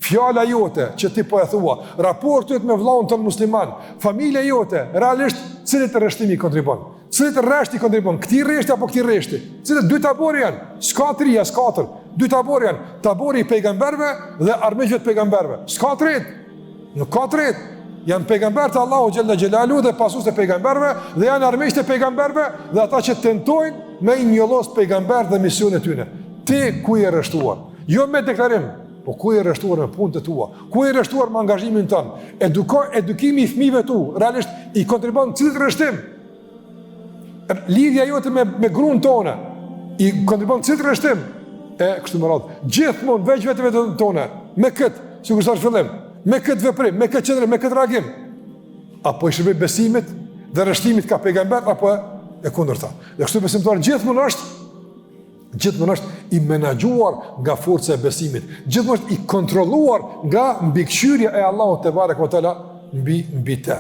fjala jote që ti po e thua, raportet me vllahun ton musliman, familja jote, realisht cilët rreshtimi kontribon? Cilët rreshti kontribon? Këti rreshti apo këti rreshti? Cilët dy tabor janë? S'ka 3, s'ka 4. Dy tabor janë, tabori i pejgamberëve dhe armiqve të pejgamberëve. S'ka 3. Nuk ka 3. Janë pejgamberët e Allahu xhalla xhelalu dhe pasues të pejgamberëve dhe janë armiqtë e pejgamberëve dhe ata që tentojnë me injollos pejgamberët dhe misionet e tyre. Ti ku je rreshtuar? Jo me deklarim, po ku je rreshtuar me punët e tua? Ku je rreshtuar me angazhimin tënd? Edukimi i fëmijëve tu, realisht i kontribon cilët rreshtim? Lidhja jote me gruan tonë i kontribon cilët rreshtim? E kështu me radhë. Gjithmonë veç vetëve tonë me kët, sikur sa fillim, me kët veprim, me kët qendrim, me kët reagim. Apo i shërbej besimit dhe rreshtimit ka pejgamber apo e kundërta. Dhe kështu besimtar gjithmonë është i menaxhuar nga forca e besimit, gjithmonë është i kontrolluar nga mbikëqyrja e Allahut te barekuhu te ala mbi te.